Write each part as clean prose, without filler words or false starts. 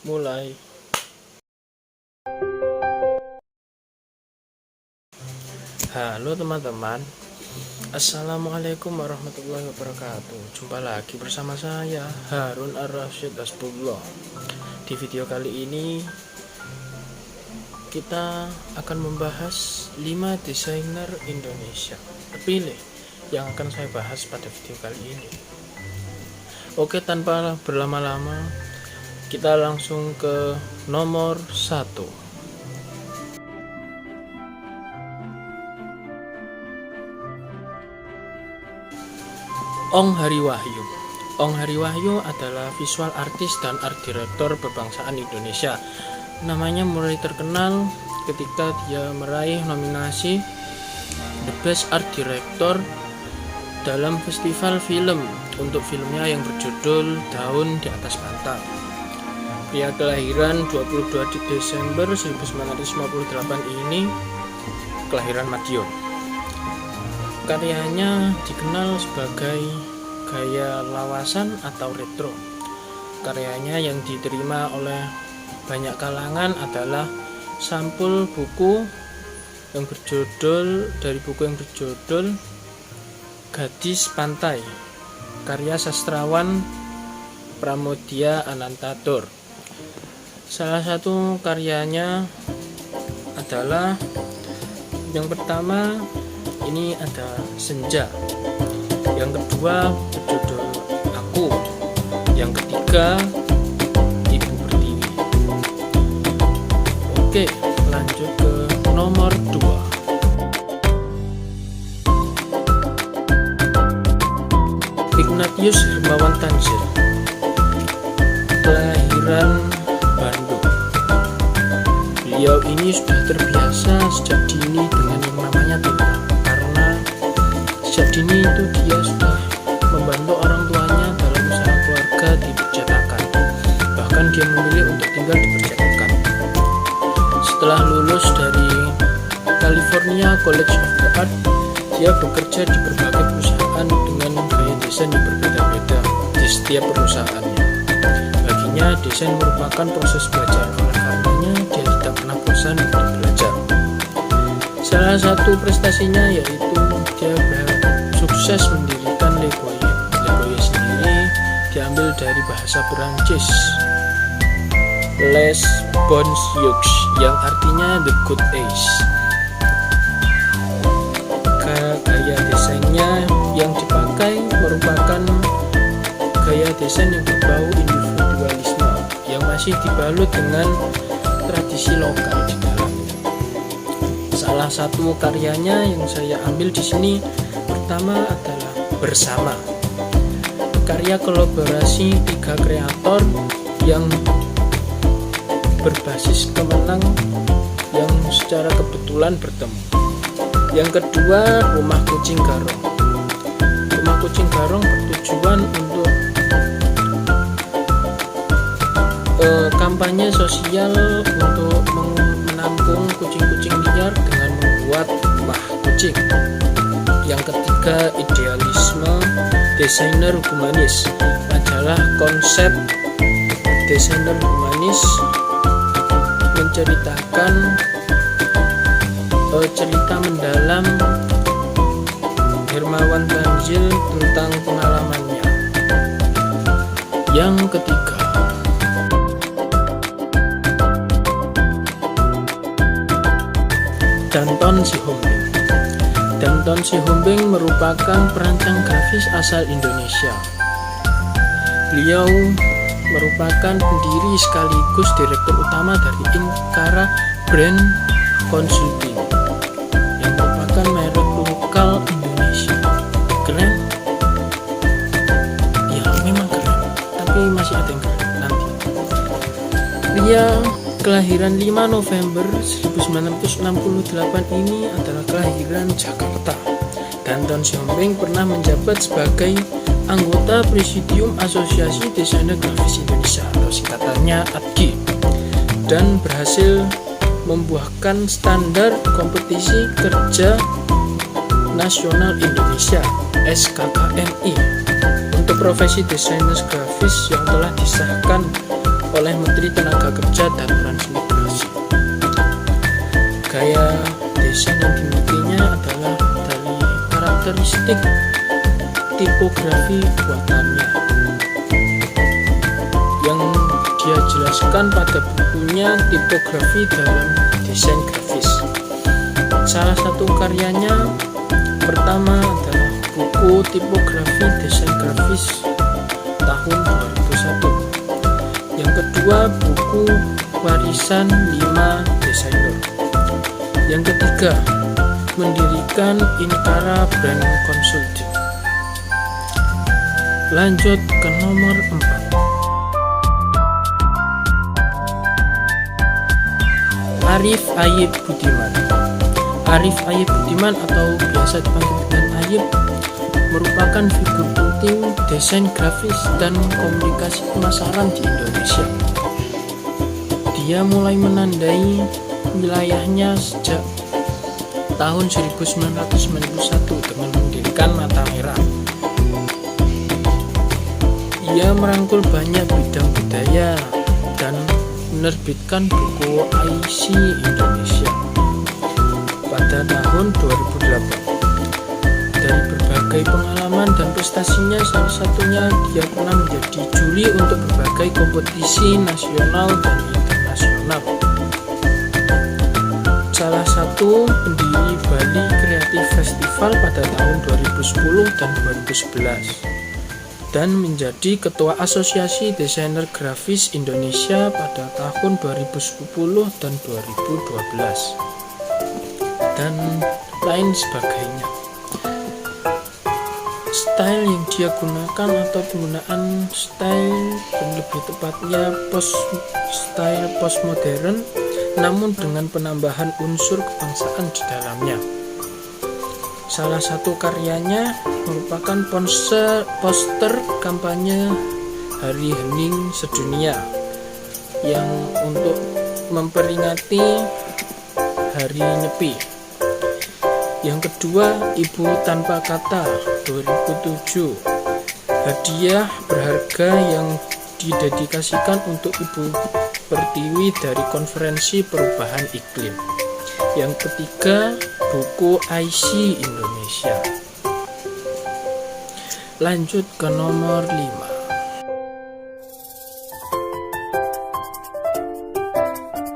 Mulai. Halo teman-teman, Assalamualaikum warahmatullahi wabarakatuh. Jumpa lagi bersama saya Harun Ar-Rasyid Hasbullah. Di video kali ini kita akan membahas 5 desainer Indonesia terpilih yang akan saya bahas pada video kali ini. Oke, tanpa berlama-lama kita langsung ke nomor 1. Ong Hari Wahyu. Ong Hari Wahyu adalah visual artist dan art director berbangsaan Indonesia. Namanya mulai terkenal ketika dia meraih nominasi The Best Art Director dalam festival film untuk filmnya yang berjudul Daun di Atas Bantal. Pria kelahiran 22 Desember 1958 ini kelahiran Madiun. Karyanya dikenal sebagai gaya lawasan atau retro. Karyanya yang diterima oleh banyak kalangan adalah sampul buku yang berjudul Gadis Pantai, karya sastrawan Pramoedya Anantatur. Salah satu karyanya adalah yang pertama, ini ada Senja. Yang kedua berjudul Aku. Yang ketiga Ibu Pertiwi. Oke, lanjut ke nomor 2. Ignatius Hermawan Tanzil, kelahiran Bandung. Beliau ini sudah terbiasa sejak dini dengan yang namanya tinta. Sejak dini itu dia sudah membantu orang tuanya dalam usaha keluarga di percetakan. Bahkan dia memilih untuk tinggal di percetakan. Setelah lulus dari California College of the Art, dia bekerja di berbagai perusahaan dengan gaya desain yang berbeda-beda di setiap perusahaannya. Baginya desain merupakan proses belajar, oleh karenanya dia tidak pernah bosan untuk belajar. Salah satu prestasinya yaitu dia sukses mendirikan Le Boyer. Le Boyer sendiri diambil dari bahasa Perancis Les Bons Jours, yang artinya The Good Age. Gaya desainnya yang dipakai merupakan gaya desain yang berbau individualisme yang masih dibalut dengan tradisi lokal di dalamnya. Salah satu karyanya yang saya ambil di sini pertama adalah Bersama, karya kolaborasi 3 kreator yang berbasis Kemenang yang secara kebetulan bertemu. Yang kedua, Rumah Kucing Garong. Rumah Kucing Garong bertujuan untuk kampanye sosial untuk menampung kucing-kucing liar dengan membuat rumah kucing. Yang ketiga, Idealisme, desainer humanis. Majalah Konsep desainer humanis menceritakan cerita mendalam Hermawan Tanzil tentang pengalamannya. Yang ketiga, Danton Sihombing. Danton Sihombing merupakan perancang grafis asal Indonesia. Beliau merupakan pendiri sekaligus direktur utama dari Inkara Brand Consulting yang merupakan merek lokal Indonesia. Keren? Ya, memang keren, tapi masih ada yang keren nanti. Dia kelahiran 5 November 1968 ini adalah kelahiran Jakarta. Danton Sihombing pernah menjabat sebagai anggota Presidium Asosiasi Desainer Grafis Indonesia atau singkatannya ADGI, dan berhasil membuahkan standar kompetisi kerja nasional Indonesia (SKKNI) untuk profesi desainer grafis yang telah disahkan oleh Menteri Tenaga Kerja dan Transmigrasi. Gaya desain yang dimilikinya adalah dari karakteristik tipografi buatannya yang dia jelaskan pada bukunya Tipografi dalam Desain Grafis. Salah satu karyanya pertama adalah buku Tipografi Desain Grafis tahun 2001. Yang kedua buku Warisan 5 Desainer. Yang ketiga mendirikan Inkara Brand Consulting. Lanjut ke nomor 4. Arif Ayib Budiman. Arif Ayib Budiman atau biasa dipanggil dengan Ayib merupakan figur penting desain grafis dan komunikasi pemasaran di Indonesia. Dia mulai menandai wilayahnya sejak tahun 1991 dengan mendirikan Mata Merah. Ia merangkul banyak bidang budaya dan menerbitkan buku IC Indonesia pada tahun 2008. Dari berbagai pengalaman dan prestasinya, salah satunya dia pernah menjadi juri untuk berbagai kompetisi nasional dan internasional. Salah satu pendiri Bali Creative Festival pada tahun 2010 dan 2011. Dan menjadi Ketua Asosiasi Desainer Grafis Indonesia pada tahun 2010 dan 2012 dan lain sebagainya. Style yang dia gunakan atau penggunaan style yang lebih tepatnya style postmodern, namun dengan penambahan unsur kebangsaan di dalamnya. Salah satu karyanya merupakan poster kampanye Hari Hening Sedunia yang untuk memperingati Hari Nyepi. Yang kedua, Ibu Tanpa Kata 2007, hadiah berharga yang didedikasikan untuk Ibu Pertiwi dari Konferensi Perubahan Iklim. Yang ketiga, buku IC Indonesia. Lanjut ke nomor 5.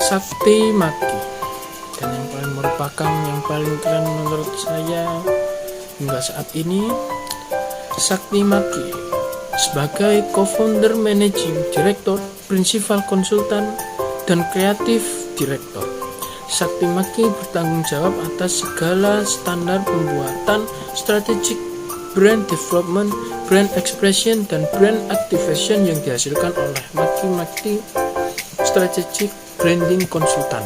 Sakti Maki, dan yang paling keren menurut saya hingga saat ini, Sakti Maki sebagai co-founder, managing director, principal consultant, dan creative director. Sakti Maki bertanggung jawab atas segala standar pembuatan, strategic brand development, brand expression, dan brand activation yang dihasilkan oleh Maki Strategic Branding Consultant.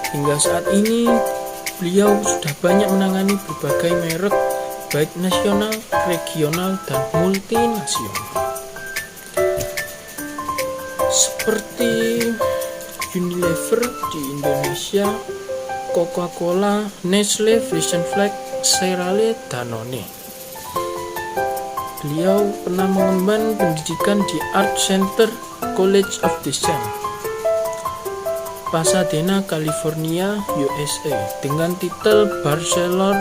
Hingga saat ini, beliau sudah banyak menangani berbagai merek, baik nasional, regional, dan multinasional. Seperti Unilever di Indonesia, Coca-Cola, Nestle, Frisian Flag, Cerale, Danone. Beliau pernah mengemban pendidikan di Art Center College of Design, Pasadena, California, USA, dengan titel Bachelor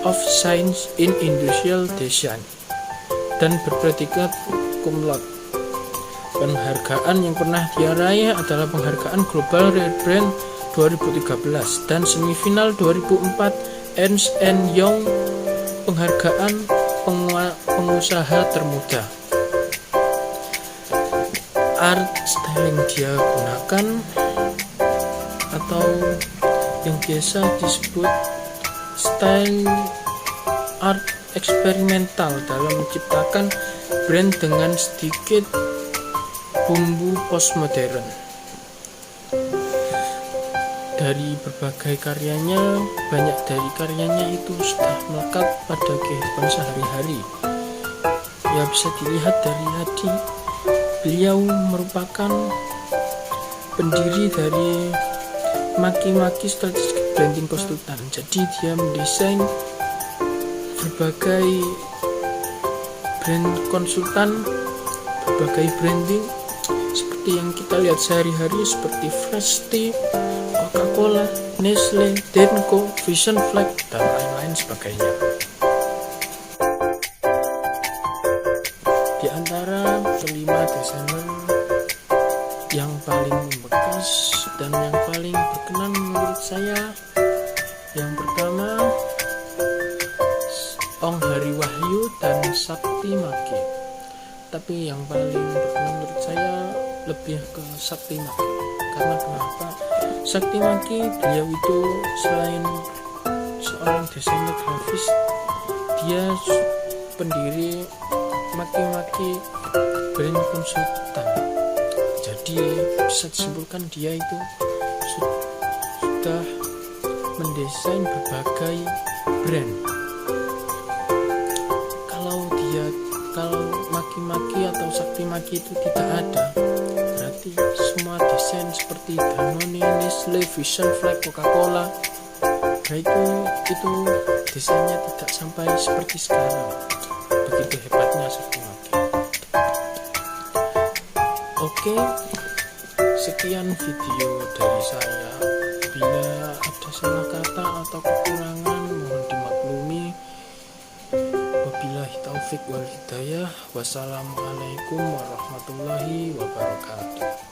of Science in Industrial Design dan berpredikat cum laude. Penghargaan yang pernah dia raih adalah penghargaan Global Rare Brand 2013 dan semifinal 2004 Ernst & Young penghargaan pengusaha termuda. Art style yang dia gunakan atau yang biasa disebut style art eksperimental dalam menciptakan brand dengan sedikit bumbu postmodern. Dari berbagai karyanya, banyak dari karyanya itu sudah melekat pada kehidupan sehari-hari. Ya, bisa dilihat dari tadi, beliau merupakan pendiri dari Maki Strategic Branding Consultant. Jadi dia mendesain berbagai brand konsultan, berbagai branding seperti yang kita lihat sehari-hari seperti Fresh Tea, Coca-Cola, Nestle, Denko, Vision Flag, dan lain-lain sebagainya. Di antara kelima desainer yang paling membekas dan yang paling berkenan menurut saya, yang pertama Ong Hari Wahyu dan Sakti Maki. Tapi yang paling berkenan menurut saya lebih ke Sakti Maki. Karena kenapa? Sakti Maki, beliau itu selain seorang desainer grafis, dia pendiri Maki-Maki brand konsultan. Jadi bisa disimpulkan dia itu sudah mendesain berbagai brand. Kalau Maki-Maki atau Sakti Maki itu tidak ada, berarti semua desain seperti Danone, Nestle, Vision Flag, Coca-Cola, nah itu desainnya tidak sampai seperti sekarang. Begitu hebatnya Sakti Maki. Oke, sekian video dari saya. Bila ada salah kata atau kekurangan mohon dimaklumi. Wabillahi taufik wal hidayah. Wassalamualaikum warahmatullahi wabarakatuh.